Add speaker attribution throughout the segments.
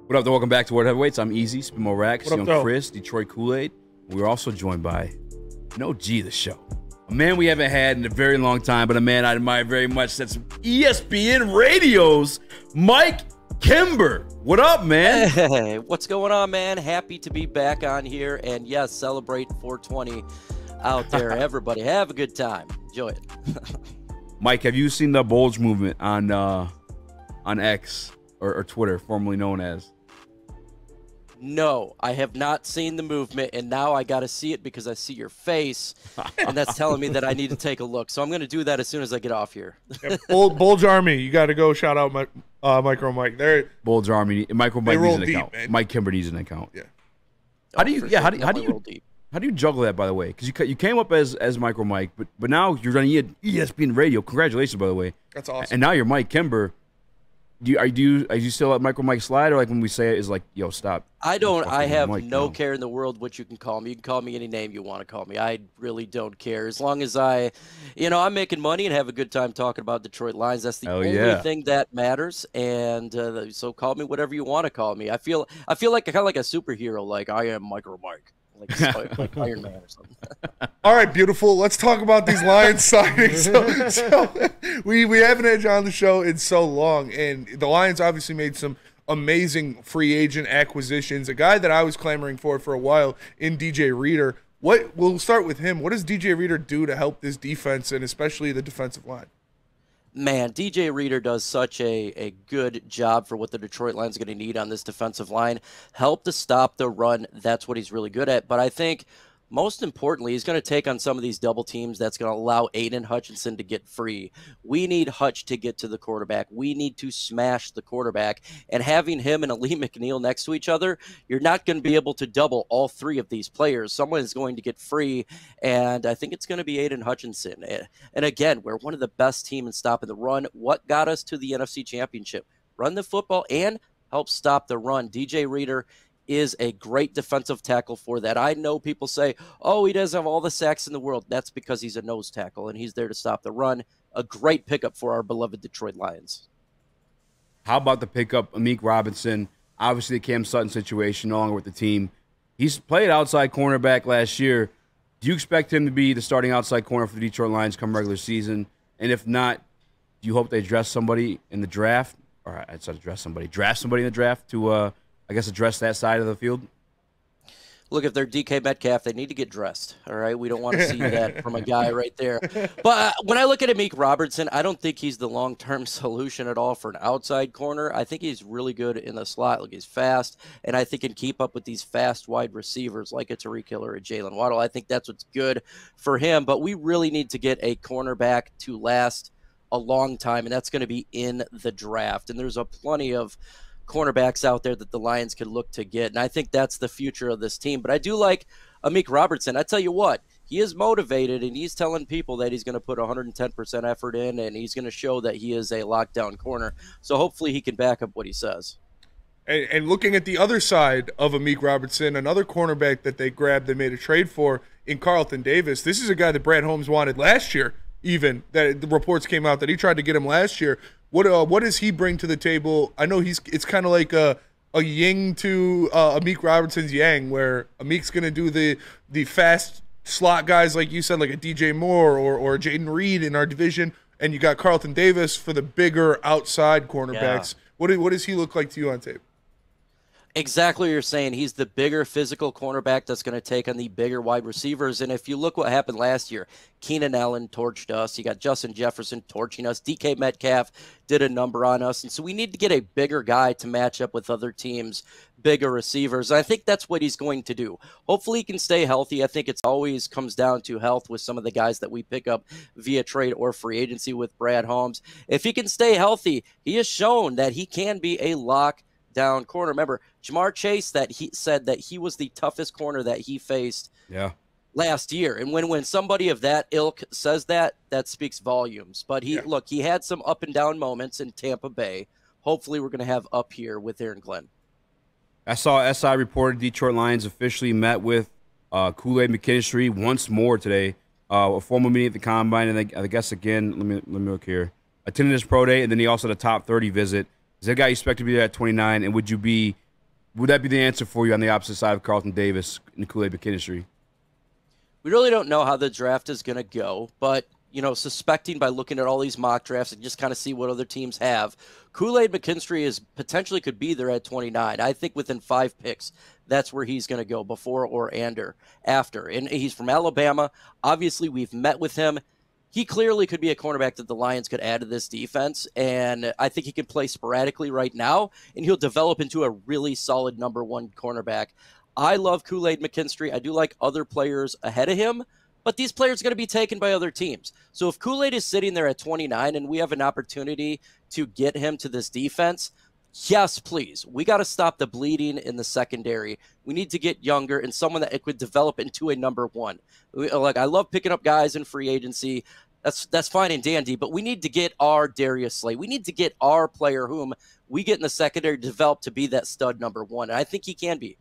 Speaker 1: What up, though? Welcome back to World Heavyweights. I'm Easy, Spin More Racks,
Speaker 2: What up,
Speaker 1: Young
Speaker 2: though?
Speaker 1: Chris, Detroit Kool-Aid. We're also joined by an OG of the show. A man we haven't had in a very long time, but a man I admire very much. That's ESPN Radio's Mike Kimber. What up, man?
Speaker 3: Hey, what's going on, man? Happy to be back on here. And yes, celebrate 420 out there. Everybody, have a good time. Enjoy it.
Speaker 1: Mike, have you seen the Bulge movement on X or Twitter, formerly known as?
Speaker 3: No, I have not seen the movement, and now I got to see it because I see your face, and that's telling me that I need to take a look. So I'm going to do that as soon as I get off here.
Speaker 2: Yeah, Bulge Army, you got to go shout out Micro Mike. There,
Speaker 1: Bulge Army, Micro Mike needs an account.
Speaker 2: Man.
Speaker 1: Mike Kimber needs an account.
Speaker 2: Yeah.
Speaker 1: How do you juggle that, by the way? Because you came up as Micro Mike, but now you're on ESPN Radio. Congratulations, by the way.
Speaker 2: That's awesome.
Speaker 1: And now you're Mike Kimber. Are you still let Micro Mike slide, or like when we say it is like, yo, stop?
Speaker 3: I don't. I have
Speaker 1: Mike,
Speaker 3: no care in the world what you can call me. You can call me any name you want to call me. I really don't care. As long as I'm making money and have a good time talking about Detroit Lions. That's the only thing that matters. And so call me whatever you want to call me. I feel like kind of like a superhero. Like I am Micro Mike. Like Iron Man or something.
Speaker 2: All right, beautiful. Let's talk about these Lions signings. So we haven't had you on the show in so long, and the Lions obviously made some amazing free agent acquisitions. A guy that I was clamoring for a while in DJ Reader. We'll start with him. What does DJ Reader do to help this defense and especially the defensive line?
Speaker 3: Man, DJ Reader does such a good job for what the Detroit Lions are going to need on this defensive line. Help to stop the run. That's what he's really good at. But I think most importantly, he's going to take on some of these double teams that's going to allow Aiden Hutchinson to get free. We need Hutch to get to the quarterback. We need to smash the quarterback. And having him and Ali McNeil next to each other, you're not going to be able to double all three of these players. Someone is going to get free, and I think it's going to be Aiden Hutchinson. And again, we're one of the best teams in stopping the run. What got us to the NFC Championship? Run the football and help stop the run. DJ Reader is a great defensive tackle for that. I know people say, oh, he doesn't have all the sacks in the world. That's because he's a nose tackle, and he's there to stop the run. A great pickup for our beloved Detroit Lions.
Speaker 1: How about the pickup, Amik Robinson? Obviously, the Cam Sutton situation, no longer with the team. He's played outside cornerback last year. Do you expect him to be the starting outside corner for the Detroit Lions come regular season? And if not, do you hope they draft somebody in the draft? Or I said draft somebody in the draft to I guess address that side of the field?
Speaker 3: Look, if they're DK Metcalf, they need to get dressed, all right? We don't want to see that from a guy right there. But when I look at Amik Robertson, I don't think he's the long-term solution at all for an outside corner. I think he's really good in the slot. Look, he's fast, and I think can keep up with these fast wide receivers like a Tariq Hill or a Jalen Waddle. I think that's what's good for him. But we really need to get a cornerback to last a long time, and that's going to be in the draft. And there's plenty of cornerbacks out there that the Lions could look to get, and I think that's the future of this team. But I do like Amik Robertson. I tell you what, he is motivated, and he's telling people that he's going to put 110% effort in, and he's going to show that he is a lockdown corner. So hopefully he can back up what he says.
Speaker 2: And looking at the other side of Amik Robertson, another cornerback that they grabbed, they made a trade for in Carlton Davis. This is a guy that Brad Holmes wanted last year, even, that the reports came out that he tried to get him last year. What does he bring to the table? I know it's kind of like a yin to Amik Robertson's yang, where Amik's going to do the fast slot guys, like you said, like a DJ Moore or Jaden Reed in our division, and you got Carlton Davis for the bigger outside cornerbacks. Yeah. What does he look like to you on tape?
Speaker 3: Exactly what you're saying. He's the bigger physical cornerback that's going to take on the bigger wide receivers. And if you look what happened last year, Keenan Allen torched us. You got Justin Jefferson torching us. DK Metcalf did a number on us. And so we need to get a bigger guy to match up with other teams, bigger receivers. I think that's what he's going to do. Hopefully he can stay healthy. I think it always comes down to health with some of the guys that we pick up via trade or free agency with Brad Holmes. If he can stay healthy, he has shown that he can be a lockdown corner. Remember, Jamar Chase said that he was the toughest corner that he faced last year. And when somebody of that ilk says that, that speaks volumes. But he had some up and down moments in Tampa Bay. Hopefully we're going to have up here with Aaron Glenn.
Speaker 1: I saw SI reported Detroit Lions officially met with Kool-Aid McKinstry once more today. A formal meeting at the Combine, and I guess, again, let me look here. Attended his pro day, and then he also had a top 30 visit. Is that guy you expect to be there at 29, and would you be would that be the answer for you on the opposite side of Carlton Davis and Kool-Aid McKinstry?
Speaker 3: We really don't know how the draft is going to go, but suspecting by looking at all these mock drafts and just kind of see what other teams have, Kool-Aid McKinstry is potentially could be there at 29. I think within 5 picks, that's where he's going to go, before or after. And he's from Alabama. Obviously, we've met with him. He clearly could be a cornerback that the Lions could add to this defense, and I think he can play sporadically right now, and he'll develop into a really solid number 1 cornerback. I love Kool-Aid McKinstry. I do like other players ahead of him, but these players are going to be taken by other teams. So if Kool-Aid is sitting there at 29 and we have an opportunity to get him to this defense, yes, please. We got to stop the bleeding in the secondary. We need to get younger and someone that could develop into a number 1. I love picking up guys in free agency. That's fine and dandy, but we need to get our Darius Slay. We need to get our player whom we get in the secondary developed to be that stud number 1. And I think he can be.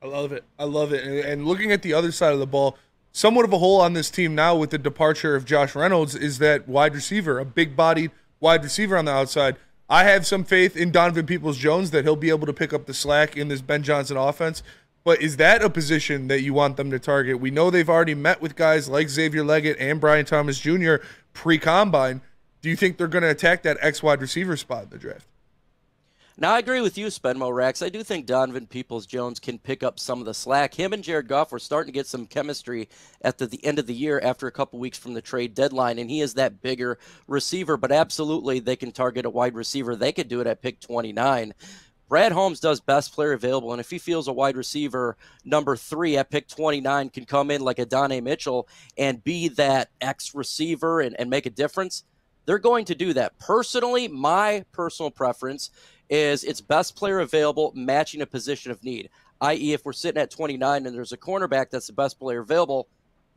Speaker 2: I love it. I love it. And looking at the other side of the ball, somewhat of a hole on this team now with the departure of Josh Reynolds is that wide receiver, a big-bodied wide receiver on the outside. I have some faith in Donovan Peoples-Jones that he'll be able to pick up the slack in this Ben Johnson offense. But is that a position that you want them to target? We know they've already met with guys like Xavier Leggett and Brian Thomas Jr. pre-combine. Do you think they're going to attack that X-wide receiver spot in the draft?
Speaker 3: Now, I agree with you, Spenmo Rax. I do think Donovan Peoples-Jones can pick up some of the slack. Him and Jared Goff were starting to get some chemistry at the end of the year after a couple weeks from the trade deadline, and he is that bigger receiver. But absolutely, they can target a wide receiver. They could do it at pick 29. Brad Holmes does best player available, and if he feels a wide receiver number 3 at pick 29 can come in like a Donnie Mitchell and be that X receiver and make a difference, they're going to do that. Personally, my personal preference is it's best player available matching a position of need, i.e. if we're sitting at 29 and there's a cornerback that's the best player available,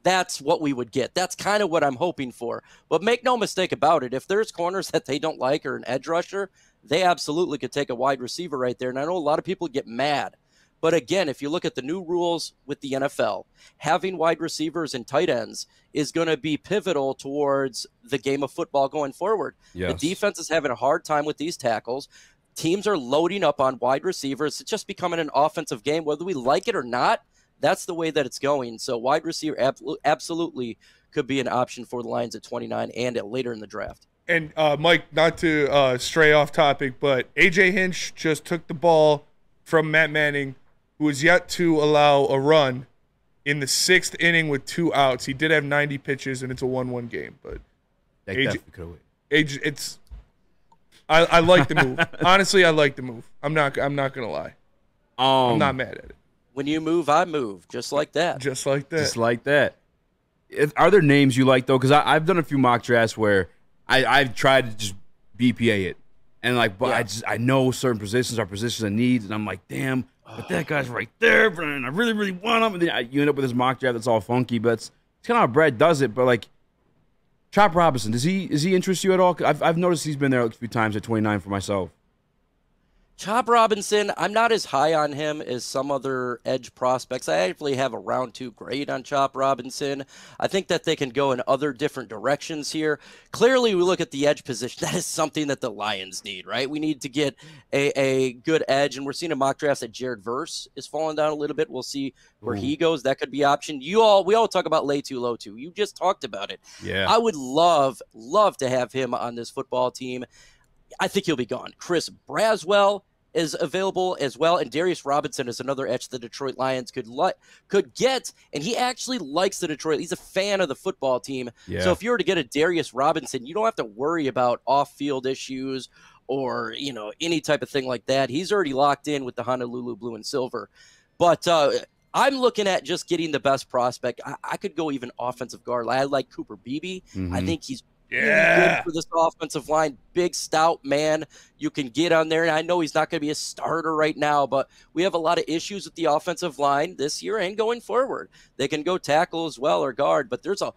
Speaker 3: that's what we would get. That's kind of what I'm hoping for. But make no mistake about it, if there's corners that they don't like or an edge rusher, they absolutely could take a wide receiver right there. And I know a lot of people get mad. But again, if you look at the new rules with the NFL, having wide receivers and tight ends is going to be pivotal towards the game of football going forward.
Speaker 1: Yes.
Speaker 3: The defense is having a hard time with these tackles. Teams are loading up on wide receivers. It's just becoming an offensive game, whether we like it or not. That's the way that it's going. So wide receiver absolutely could be an option for the Lions at 29 and later in the draft.
Speaker 2: And Mike, not to stray off topic, but A.J. Hinch just took the ball from Matt Manning, who is yet to allow a run in the 6th inning with 2 outs. He did have 90 pitches, and it's a 1-1 game. But I like the move. Honestly, I like the move. I'm not gonna lie. I'm not mad at it.
Speaker 3: When you move, I move, just like that.
Speaker 2: Just like that.
Speaker 1: Just like that. Are there names you like though? Because I've done a few mock drafts where I've tried to just BPA it, and I know certain positions are positions of needs, and I'm like, damn, but that guy's right there, and I really, really want him. And then you end up with this mock draft that's all funky, but it's kind of how Brad does it. But like Chop Robinson, does he interest you at all? I've noticed he's been there a few times at 29 for myself.
Speaker 3: Chop Robinson, I'm not as high on him as some other edge prospects. I actually have a round 2 grade on Chop Robinson. I think that they can go in other different directions here. Clearly, we look at the edge position. That is something that the Lions need, right? We need to get a good edge, and we're seeing a mock draft that Jared Verse is falling down a little bit. We'll see where he goes. That could be option. We all talk about lay 2, low 2. You just talked about it.
Speaker 1: Yeah.
Speaker 3: I would love to have him on this football team. I think he'll be gone. Chris Braswell is available as well, and Darius Robinson is another edge the Detroit Lions could get, and he actually likes the Detroit. He's a fan of the football team.
Speaker 1: Yeah.
Speaker 3: So if you were to get a Darius Robinson, you don't have to worry about off-field issues or any type of thing like that. He's already locked in with the Honolulu Blue and Silver. But I'm looking at just getting the best prospect. I could go even offensive guard. I like Cooper Beebe.
Speaker 1: Mm-hmm.
Speaker 3: I think he's really good for this offensive line. Big, stout man you can get on there. And I know he's not going to be a starter right now, but we have a lot of issues with the offensive line this year and going forward. They can go tackle as well or guard, but there's a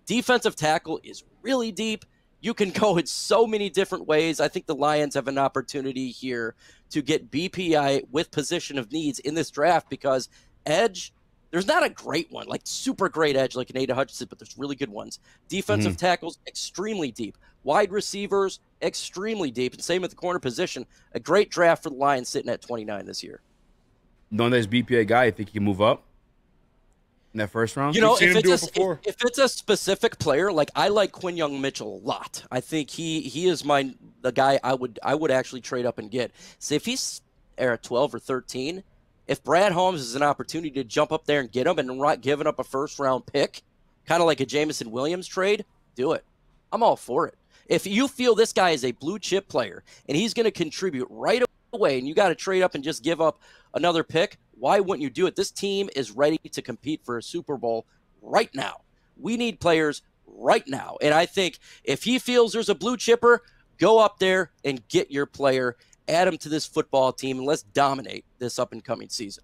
Speaker 3: defensive tackle is really deep. You can go in so many different ways. I think the Lions have an opportunity here to get BPI with position of needs in this draft because edge, there's not a great one, like super great edge like an Ada Hutchinson, but there's really good ones. Defensive tackles, extremely deep. Wide receivers, extremely deep. And same with the corner position. A great draft for the Lions sitting at 29 this year.
Speaker 1: knowing that he's BPA guy, I think he can move up in that first round.
Speaker 3: You know,
Speaker 2: seen
Speaker 3: if
Speaker 2: him do it
Speaker 3: it's,
Speaker 2: before.
Speaker 3: if it's a specific player, like I like Quinn Young-Mitchell a lot. I think he is the guy I would actually trade up and get. So if he's at 12 or 13, if Brad Holmes is an opportunity to jump up there and get him and not giving up a first-round pick, kind of like a Jameson Williams trade, do it. I'm all for it. If you feel this guy is a blue-chip player and he's going to contribute right away and you got to trade up and just give up another pick, why wouldn't you do it? This team is ready to compete for a Super Bowl right now. We need players right now. And I think if he feels there's a blue chipper, go up there and get your player, add him to this football team, and let's dominate this up-and-coming season.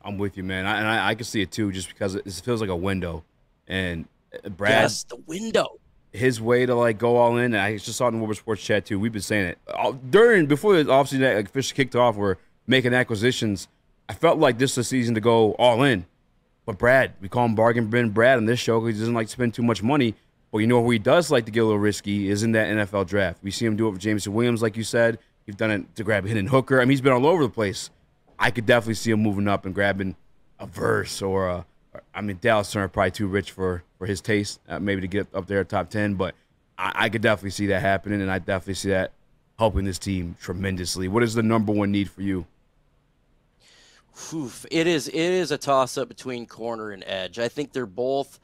Speaker 1: I'm with you, man. I can see it too, just because it feels like a window. And Brad,
Speaker 3: yes, the window.
Speaker 1: His way to like go all in. And I just saw it in the Woodward Sports chat too. We've been saying it before the offseason that officially kicked off. We're making acquisitions. I felt like this is a season to go all in. But Brad, we call him Bargain Bin Brad on this show because he doesn't like to spend too much money. But you know who he does like to get a little risky is in that NFL draft. We see him do it with Jameson Williams, like you said. He's done it to grab Hendon Hooker. I mean, he's been all over the place. I could definitely see him moving up and grabbing a Verse or Dallas Turner probably too rich for his taste, maybe to get up there top 10. But I could definitely see that happening, and I definitely see that helping this team tremendously. What is the number one need for you?
Speaker 3: It is a toss-up between corner and edge. I think they're both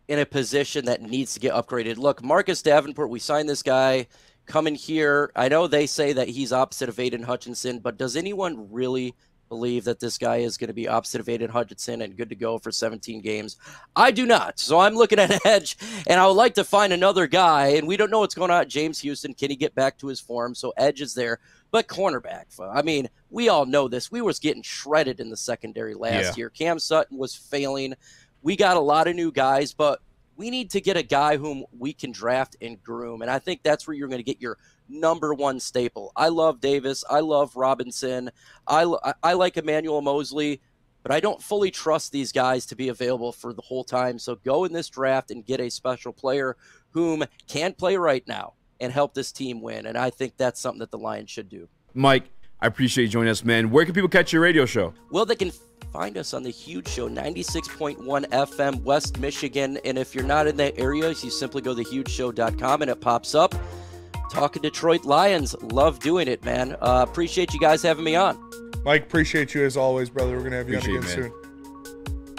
Speaker 3: in a position that needs to get upgraded. Look, Marcus Davenport, we signed this guy coming here. I know they say that he's opposite of Aiden Hutchinson, but does anyone really believe that this guy is going to be opposite of Aiden Hutchinson and good to go for 17 games? I do not. So I'm looking at edge, and I would like to find another guy, and we don't know what's going on at James Houston. Can he get back to his form? So edge is there. But cornerback, I mean, we all know this. We was getting shredded in the secondary last year. Cam Sutton was failing. We got a lot of new guys, but we need to get a guy whom we can draft and groom. And I think that's where you're going to get your number one staple. I love Davis. I love Robinson. I like Emmanuel Mosley, but I don't fully trust these guys to be available for the whole time. So go in this draft and get a special player whom can play right now and help this team win. And I think that's something that the Lions should do.
Speaker 1: Mike, I appreciate you joining us, man. Where can people catch your radio show?
Speaker 3: Well, they can find us on the Huge Show, 96.1 FM, West Michigan. And if you're not in that area, you simply go to thehugeshow.com and it pops up. Talking Detroit Lions. Love doing it, man. Appreciate you guys having me on.
Speaker 2: Mike, appreciate you as always, brother. We're going to have you on again soon.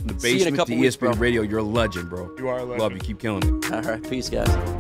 Speaker 1: The basement, the ESPN Radio, you're a legend, bro.
Speaker 2: You are a legend.
Speaker 1: Love you. Keep killing it.
Speaker 3: All right. Peace, guys.